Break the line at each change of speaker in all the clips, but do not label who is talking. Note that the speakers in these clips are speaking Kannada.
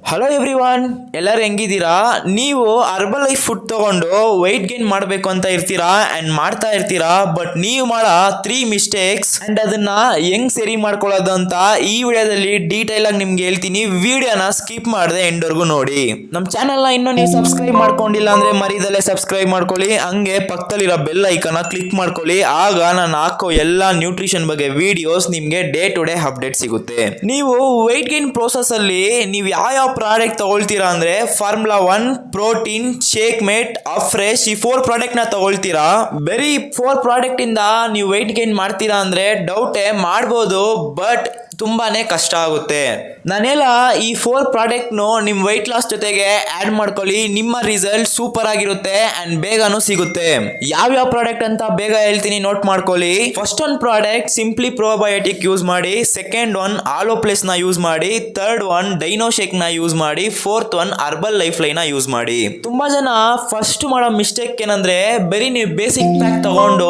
ಹಲೋ ಎವ್ರಿವನ್, ಎಲ್ಲರೂ ಹೆಂಗಿದ್ದೀರಾ? ನೀವು ಅರ್ಬಲ್ ಲೈಫ್ ಫುಡ್ ತಗೊಂಡು ವೆಯ್ಟ್ ಗೇನ್ ಮಾಡಬೇಕು ಅಂತ ಇರ್ತೀರಾ ಅಂಡ್ ಮಾಡ್ತಾ ಇರ್ತೀರಾ. ಬಟ್ ನೀವು ಮಾಡೋ 3 ಮಿಸ್ಟೇಕ್ಸ್ ಅಂಡ್ ಅದನ್ನ ಹೆಂಗ್ ಸರಿ ಮಾಡ್ಕೊಳ್ಳೋದು ಅಂತ ಈ ವಿಡಿಯೋದಲ್ಲಿ ಡೀಟೇಲ್ ಆಗಿ ನಿಮ್ಗೆ ಹೇಳ್ತೀನಿ. ವಿಡಿಯೋನ ಸ್ಕಿಪ್ ಮಾಡದೆ ಎಂಡ್ವರೆಗೂ ನೋಡಿ. ನಮ್ಮ ಚಾನೆಲ್ನ ಇನ್ನೂ ನೀವು ಸಬ್ಸ್ಕ್ರೈಬ್ ಮಾಡ್ಕೊಂಡಿಲ್ಲ ಅಂದ್ರೆ ಮರಿದಲ್ಲೇ ಸಬ್ಸ್ಕ್ರೈಬ್ ಮಾಡ್ಕೊಳ್ಳಿ. ಹಂಗೆ ಪಕ್ಕದಲ್ಲಿರೋ ಬೆಲ್ ಐಕನ್ನ ಕ್ಲಿಕ್ ಮಾಡ್ಕೊಳ್ಳಿ. ಆಗ ನಾನು ಹಾಕೋ ಎಲ್ಲ ನ್ಯೂಟ್ರಿಷನ್ ಬಗ್ಗೆ ವಿಡಿಯೋಸ್ ನಿಮ್ಗೆ ಡೇ ಟು ಡೇ ಅಪ್ಡೇಟ್ ಸಿಗುತ್ತೆ. ನೀವು ವೆಯ್ಟ್ ಗೇನ್ ಪ್ರೋಸೆಸ್ ಅಲ್ಲಿ ನೀವು ಯಾವ ಪ್ರಾಡಕ್ಟ್ ತಗೊಳ್ತೀರಾ ಅಂದ್ರೆ formula 1, protein, shake mate, Afresh, ಈ 4 ಪ್ರಾಡಕ್ಟ್ ನ ತಗೊಳ್ತೀರಾ. ಬರೀ 4 ಪ್ರಾಡಕ್ಟ್ ಇಂದ ನೀವು ವೆಯ್ಟ್ ಗೇನ್ ಮಾಡ್ತೀರಾ ಅಂದ್ರೆ ಡೌಟೇ ಮಾಡ್ಬೋದು, ಬಟ್ ತುಂಬಾನೇ ಕಷ್ಟ ಆಗುತ್ತೆ. ನಾನೆಲ್ಲ ಈ 4 ಪ್ರಾಡಕ್ಟ್ ನಿಮ್ ವೆಯ್ಟ್ ಲಾಸ್ ಜೊತೆಗೆ ಆಡ್ ಮಾಡ್ಕೊಳ್ಳಿ. ನಿಮ್ಮ ರಿಸಲ್ಟ್ ಸೂಪರ್ ಆಗಿರುತ್ತೆ ಅಂಡ್ ಬೇಗನೂ ಸಿಗುತ್ತೆ. ಯಾವ್ಯಾವ ಪ್ರಾಡಕ್ಟ್ ಅಂತ ಬೇಗ ಹೇಳ್ತೀನಿ, ನೋಟ್ ಮಾಡ್ಕೊಳ್ಳಿ. First one product simply probiotic use ಮಾಡಿ. ಸೆಕೆಂಡ್ ಒನ್ ಆಲೋ ಪ್ಲೇಸ್ ನ ಯೂಸ್ ಮಾಡಿ. ಥರ್ಡ್ ಒನ್ ಡೈನೋ ಶೇಕ್ ನ ಯೂಸ್ ಮಾಡಿ. Fourth one herbal life line ನ ಯೂಸ್ ಮಾಡಿ. ತುಂಬಾ ಜನ ಫಸ್ಟ್ ಮಾಡೋ ಮಿಸ್ಟೇಕ್ ಏನಂದ್ರೆ ಬರೀ ನೀವು ಬೇಸಿಕ್ ಪ್ಯಾಕ್ ತಗೊಂಡು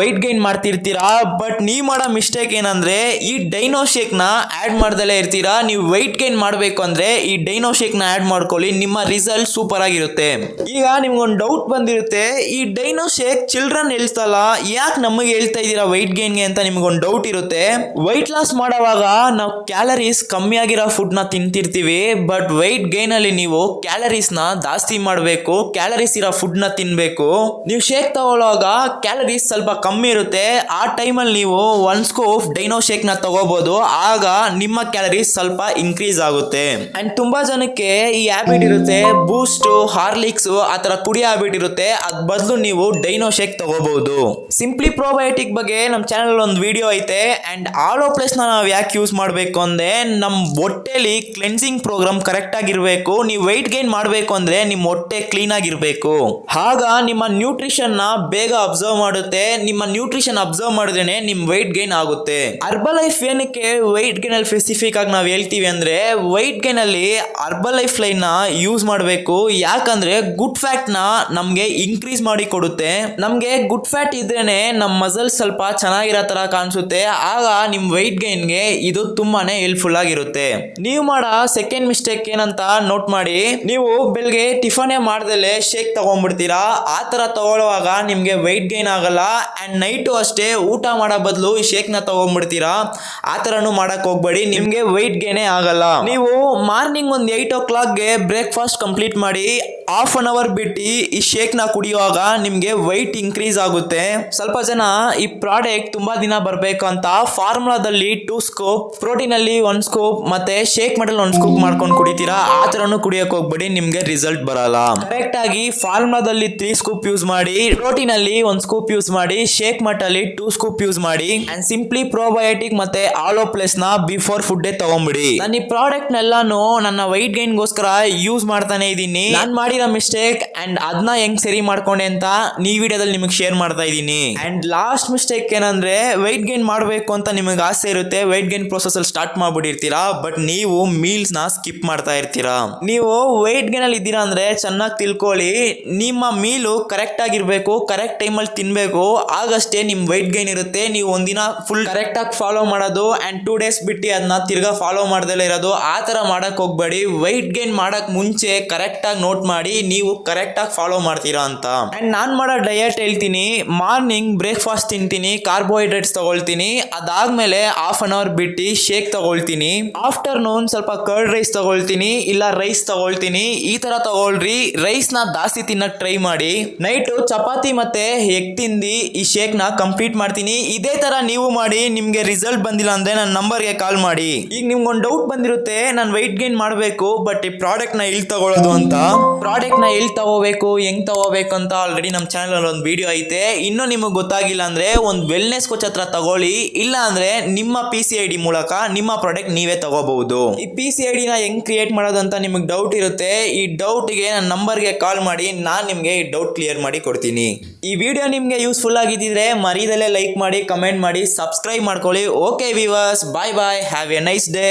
ವೆಯ್ಟ್ ಗೈನ್ ಮಾಡ್ತಿರ್ತೀರಾ. ಬಟ್ ನೀವು ಮಾಡೋ ಮಿಸ್ಟೇಕ್ ಏನಂದ್ರೆ ಈ ಡೈನೋ ಶೇಕ್ ನ ಆಡ್ ಮಾಡ್ದಲೇ ಇರ್ತೀರಾ. ನೀವು ವೆಯ್ಟ್ ಗೈನ್ ಮಾಡಬೇಕು ಅಂದ್ರೆ ಈ ಡೈನೋ ಶೇಕ್ ನ ಆಡ್ ಮಾಡ್ಕೊಳ್ಳಿ, ನಿಮ್ಮ ರಿಸಲ್ಟ್ ಸೂಪರ್ ಆಗಿರುತ್ತೆ. ಈಗ ನಿಮ್ಗೊಂದು ಡೌಟ್ ಬಂದಿರುತ್ತೆ, ಈ ಡೈನೋ ಶೇಕ್ ಚಿಲ್ಡ್ರನ್ ಹೇಳ್ತಲ್ಲ, ಯಾಕೆ ನಮಗೆ ಹೇಳ್ತಾ ಇದ್ದೀರಾ ವೆಯ್ಟ್ ಗೈನ್ಗೆ ಅಂತ ನಿಮ್ಗೊಂದು ಡೌಟ್ ಇರುತ್ತೆ. ವೆಯ್ಟ್ ಲಾಸ್ ಮಾಡೋವಾಗ ನಾವು ಕ್ಯಾಲರೀಸ್ ಕಮ್ಮಿ ಆಗಿರೋ ಫುಡ್ ನ ತಿಂತಿರ್ತೀವಿ. ಬಟ್ ವೆಯ್ಟ್ ಗೈನ್ ಅಲ್ಲಿ ನೀವು ಕ್ಯಾಲರೀಸ್ ನ ಜಾಸ್ತಿ ಮಾಡಬೇಕು, ಕ್ಯಾಲರೀಸ್ ಇರೋ ಫುಡ್ ನ ತಿನ್ಬೇಕು. ನೀವು ಶೇಕ್ ತಗೊಳ್ಳುವಾಗ ಕ್ಯಾಲರೀಸ್ ಸ್ವಲ್ಪ ಕಮ್ಮಿ ಇರುತ್ತೆ. ಆ ಟೈಮಲ್ಲಿ ನೀವು 1 ಸ್ಕೂಪ್ ಡೈನೋ ಶೇಕ್ ನ ತಗೋಬಹುದು. ಆಗ ನಿಮ್ಮ ಕ್ಯಾಲರೀಸ್ ಸ್ವಲ್ಪ ಇನ್ಕ್ರೀಸ್ ಆಗುತ್ತೆ. ಅಂಡ್ ತುಂಬಾ ಜನಕ್ಕೆ ಈ ಹ್ಯಾಬಿಟ್ ಇರುತ್ತೆ, ಬೂಸ್ಟ್, ಹಾರ್ಲಿಕ್ಸ್ ಆತರ ಕುಡಿಯೋ ಹ್ಯಾಬಿಟ್ ಇರುತ್ತೆ. ಅದ್ ಬದಲು ನೀವು ಡೈನೋ ಶೇಕ್ ತಗೋಬಹುದು. ಸಿಂಪ್ಲಿ ಪ್ರೋಬಯೋಟಿಕ್ ಬಗ್ಗೆ ನಮ್ಮ ಚಾನಲ್ ಒಂದು ವಿಡಿಯೋ ಐತೆ. ಅಂಡ್ ಆಲೋ ಪ್ಲೇಸ್ ನಾವು ಯಾಕೆ ಯೂಸ್ ಮಾಡಬೇಕು ಅಂದ್ರೆ ನಮ್ಮ ಹೊಟ್ಟೆಲಿ ಕ್ಲೆನ್ಸಿಂಗ್ ಪ್ರೋಗ್ರಾಮ್ ಕರೆಕ್ಟ್ ಆಗಿರ್ಬೇಕು. ನೀವು ವೆಯ್ಟ್ ಗೈನ್ ಮಾಡಬೇಕು ಅಂದ್ರೆ ನಿಮ್ಮ ಹೊಟ್ಟೆ ಕ್ಲೀನ್ ಆಗಿರ್ಬೇಕು. ಆಗ ನಿಮ್ಮ ನ್ಯೂಟ್ರಿಷನ್ ನ ಬೇಗ ಅಬ್ಸರ್ವ್ ಮಾಡುತ್ತೆ. ನಿಮ್ಮ ನ್ಯೂಟ್ರಿಷನ್ ಅಬ್ಸರ್ವ್ ಮಾಡಿದ್ರೇನೆ ನಿಮ್ ವೆಯ್ಟ್ ಗೈನ್ ಆಗುತ್ತೆ. ಅರ್ಬಲ್ ಲೈಫ್ ಏನಕ್ಕೆ ವೆಯ್ಟ್ ಗೈನ್ ಅಲ್ಲಿ ಸ್ಪೆಸಿಫಿಕ್ ಆಗಿ ನಾವು ಹೇಳ್ತೀವಿ ಅಂದ್ರೆ ವೆಯ್ಟ್ ಗೈನ್ ಅಲ್ಲಿ ಅರ್ಬಲ್ ಲೈಫ್ ಲೈನ್ ನ ಯೂಸ್ ಮಾಡಬೇಕು. ಯಾಕಂದ್ರೆ ಗುಡ್ ಫ್ಯಾಟ್ ನ ನಮ್ಗೆ ಇನ್ಕ್ರೀಸ್ ಮಾಡಿ ಕೊಡುತ್ತೆ. ನಮ್ಗೆ ಗುಡ್ ಫ್ಯಾಟ್ ಇದ್ರೇನೆ ನಮ್ಮ ಮಸಲ್ಸ್ ಸ್ವಲ್ಪ ಚೆನ್ನಾಗಿರೋ ತರ ಕಾಣಿಸುತ್ತೆ. ಆಗ ನಿಮ್ ವೆಯ್ಟ್ ಗೈನ್ ಗೆ ಇದು ತುಂಬಾನೇ ಹೆಲ್ಪ್ಫುಲ್ ಆಗಿರುತ್ತೆ. ನೀವು ಮಾಡೋ ಸೆಕೆಂಡ್ ಮಿಸ್ಟೇಕ್ ಏನಂತ ನೋಟ್ ಮಾಡಿ. ನೀವು ಬೆಳಗ್ಗೆ ಟಿಫನ್ ಮಾಡ್ದಲೆ ಶೇಕ್ ತಗೊಂಡ್ಬಿಡ್ತೀರಾ. ಆ ತರ ತಗೊಳ್ಳುವಾಗ ನಿಮ್ಗೆ ವೆಯ್ಟ್ ಗೈನ್ ಆಗಲ್ಲ. ಅಂಡ್ ನೈಟು ಅಷ್ಟೇ ಊಟ ಮಾಡೋ ಬದಲು ಈ ಶೇಕ್ ನ ತಗೊಂಡ್ಬಿಡ್ತೀರಾ. ಆ ತರನು ಮಾಡಕ್ ಹೋಗ್ಬೇಡಿ, ನಿಮ್ಗೆ ವೆಯ್ಟ್ ಗೇನೇ ಆಗಲ್ಲ. ನೀವು ಮಾರ್ನಿಂಗ್ ಒಂದು 8 o'clock ಗೆ ಬ್ರೇಕ್ಫಾಸ್ಟ್ ಕಂಪ್ಲೀಟ್ ಮಾಡಿ ಹಾಫ್ ಅನ್ ಅವರ್ ಬಿಟ್ಟು ಈ ಶೇಕ್ ನ ಕುಡಿಯುವಾಗ ನಿಮ್ಗೆ ವೆಯ್ಟ್ ಇನ್ಕ್ರೀಸ್ ಆಗುತ್ತೆ. ಸ್ವಲ್ಪ ಜನ ಈ ಪ್ರಾಡಕ್ಟ್ ತುಂಬಾ ದಿನ ಬರಬೇಕು ಅಂತ ಫಾರ್ಮುಲಾದಲ್ಲಿ 2 ಸ್ಕೂಪ್, ಪ್ರೋಟೀನ್ ಅಲ್ಲಿ 1 ಸ್ಕೂಪ್ ಮತ್ತೆ ಶೇಕ್ ಮೆಟಲ್ 1 ಸ್ಕೂಪ್ ಮಾಡ್ಕೊಂಡು ಕುಡಿತೀರಾ. ಆ ತರನು ಕುಡಿಯಕ್ ಹೋಗ್ಬೇಡಿ, ನಿಮ್ಗೆ ರಿಸಲ್ಟ್ ಬರಲ್ಲ. ಕರೆಕ್ಟ್ ಆಗಿ ಫಾರ್ಮುಲಾದಲ್ಲಿ 3 ಸ್ಕೂಪ್ ಯೂಸ್ ಮಾಡಿ, ಪ್ರೋಟೀನ್ ಅಲ್ಲಿ 1 ಸ್ಕೂಪ್ ಯೂಸ್ ಮಾಡಿ, ಶೇಕ್ ಮೆಟಲ್ ಅಲ್ಲಿ 2 ಸ್ಕೂಪ್ ಯೂಸ್ ಮಾಡಿ. ಅಂಡ್ ಸಿಂಪ್ಲಿ ಪ್ರೋಬಯೋಟಿಕ್ ಮತ್ತೆ ಆಲೋ ಪ್ಲೇಸ್ ನ ಬಿಫೋರ್ ಫುಡ್ ಡೇ ತಗೊಂಡ್ಬಿಡಿ. ನಾನು ಈ ಪ್ರಾಡಕ್ಟ್ ನೆಲ್ಲಾನು ನನ್ನ ವೆಯ್ಟ್ ಗೈನ್ ಗೋಸ್ಕರ ಯೂಸ್ ಮಾಡ್ತಾನೆ ಇದ್ದೀನಿ. ನಾನು ಮಾಡಿರೋ ಮಿಸ್ಟೇಕ್ ಅಂಡ್ ಅದನ್ನ ಹೆಂಗ್ ಸರಿ ಮಾಡ್ಕೊಂಡೆ ಅಂತ ಈ ವಿಡಿಯೋದಲ್ಲಿ ನಿಮಗೆ ಶೇರ್ ಮಾಡ್ತಾ ಇದ್ದೀನಿ. ಅಂಡ್ ಲಾಸ್ಟ್ ಮಿಸ್ಟೇಕ್ ಏನಂದ್ರೆ ವೆಯ್ಟ್ ಗೈನ್ ಮಾಡಬೇಕು ಅಂತ ನಿಮಗೆ ಆಸೆ ಇರುತ್ತೆ, ವೆಯ್ಟ್ ಗೈನ್ ಪ್ರೋಸೆಸ್ ಅಲ್ಲಿ ಸ್ಟಾರ್ಟ್ ಮಾಡ್ಬಿಟ್ಟಿರ್ತೀರಾ. ಬಟ್ ನೀವು ಮೀಲ್ಸ್ ನ ಸ್ಕಿಪ್ ಮಾಡ್ತಾ ಇರ್ತೀರಾ. ನೀವು ವೆಯ್ಟ್ ಗೈನ್ ಅಲ್ಲಿ ಇದ್ದೀರಾ ಅಂದ್ರೆ ಚೆನ್ನಾಗಿ ತಿಳ್ಕೊಳ್ಳಿ, ನಿಮ್ಮ ಮೀಲು ಕರೆಕ್ಟ್ ಆಗಿರ್ಬೇಕು, ಕರೆಕ್ಟ್ ಟೈಮಲ್ಲಿ ತಿನ್ಬೇಕು. ಆಗಷ್ಟೇ ನಿಮ್ ವೆಯ್ಟ್ ಗೈನ್ ಇರುತ್ತೆ. ನೀವು ಒಂದಿನ ಫುಲ್ ಕರೆಕ್ಟ್ ಆಗಿ ಫಾಲೋ ಮಾಡೋದು ಅಂಡ್ 2 days ಬಿಟ್ಟು ಅದನ್ನ ತಿರ್ಗಾ ಫಾಲೋ ಮಾಡ್ದಲೇ ಇರೋದು, ಆ ತರ ಮಾಡಕ್ ಹೋಗ್ಬೇಡಿ. ವೆಯ್ಟ್ ಗೈನ್ ಮಾಡಕ್ ಮುಂಚೆ ಕರೆಕ್ಟ್ ಆಗಿ ನೋಟ್ ಮಾಡಿ ನೀವು ಕರೆಕ್ಟ್ ಆಗಿ ಫಾಲೋ ಮಾಡ್ತೀರಾ ಅಂತ. ಅಂಡ್ ನಾನ್ ಮಾಡೋ ಡಯಟ್ ಹೇಳ್ತೀನಿ. ಮಾರ್ನಿಂಗ್ ಬ್ರೇಕ್ಫಾಸ್ಟ್ ತಿಂತೀನಿ, ಕಾರ್ಬೋಹೈಡ್ರೇಟ್ಸ್ ತಗೊಳ್ತೀನಿ. ಅದಾದ್ಮೇಲೆ ಹಾಫ್ ಅನ್ ಅವರ್ ಬಿಟ್ಟು ಶೇಕ್ ತಗೊಳ್ತೀನಿ. ಆಫ್ಟರ್ನೂನ್ ಸ್ವಲ್ಪ ಕರ್ಡ್ ರೈಸ್ ತಗೊಳ್ತೀನಿ, ಇಲ್ಲ ರೈಸ್ ತಗೊಳ್ತೀನಿ. ಈ ತರ ತಗೊಳ್ರಿ. ರೈಸ್ ನ ಜಾಸ್ತಿ ತಿನ್ನಕ್ ಟ್ರೈ ಮಾಡಿ. ನೈಟ್ ಚಪಾತಿ ಮತ್ತೆ ಎಗ್ ತಿಂದು ಈ ಶೇಕ್ ನ ಕಂಪ್ಲೀಟ್ ಮಾಡ್ತೀನಿ. ಇದೇ ತರ ನೀವು ಮಾಡಿ. ನಿಮ್ಗೆ ರಿಸಲ್ಟ್ ಬಂದಿಲ್ಲ ಅಂದ್ರೆ ನನ್ನ ನಂಬರ್ಗೆ ಕಾಲ್ ಮಾಡಿ. ಈಗ ನಿಮ್ಗೊಂದು ಡೌಟ್ ಬಂದಿರುತ್ತೆ, ನಾನು ವೆಯ್ಟ್ ಗೈನ್ ಮಾಡಬೇಕು ಬಟ್ ಈ ಪ್ರಾಡಕ್ಟ್ ನ ಎಲ್ಲಿ ತಗೊಳ್ಳೋದು ಅಂತ. ಪ್ರಾಡಕ್ಟ್ ನ ಎಲ್ಲಿ ತಗೋಬೇಕು, ಹೆಂಗ್ ತಗೋಬೇಕು ಅಂತ ಆಲ್ರೆಡಿ ನಮ್ಮ ಚಾನಲ್ ಅಲ್ಲಿ ಒಂದು ವಿಡಿಯೋ ಐತೆ. ಇನ್ನೂ ನಿಮಗೆ ಗೊತ್ತಾಗಿಲ್ಲ ಅಂದ್ರೆ ಒಂದು ವೆಲ್ನೆಸ್ ಕೋಚ್ ಹತ್ರ ತಗೊಳ್ಳಿ, ಇಲ್ಲ ಅಂದ್ರೆ ನಿಮ್ಮ PCID ಮೂಲಕ ನಿಮ್ಮ ಪ್ರಾಡಕ್ಟ್ ನೀವೇ ತಗೋಬಹುದು. ಈ PCID ನ ಹೆಂಗ್ ಕ್ರಿಯೇಟ್ ಮಾಡೋದು ಅಂತ ನಿಮಗೆ ಡೌಟ್ ಇರುತ್ತೆ. ಈ ಡೌಟ್ ಗೆ ನನ್ನ ನಂಬರ್ಗೆ ಕಾಲ್ ಮಾಡಿ, ನಾನು ನಿಮ್ಗೆ ಈ ಡೌಟ್ ಕ್ಲಿಯರ್ ಮಾಡಿ ಕೊಡ್ತೀನಿ. ಈ ವಿಡಿಯೋ ನಿಮ್ಗೆ ಯೂಸ್ಫುಲ್ ಆಗಿದ್ದಿದ್ರೆ ಮರಿದಲ್ಲೇ ಲೈಕ್ ಮಾಡಿ, ಕಮೆಂಟ್ ಮಾಡಿ, ಸಬ್ಸ್ಕ್ರೈಬ್ ಮಾಡ್ಕೊಳ್ಳಿ. Okay viewers, bye bye, have a nice day.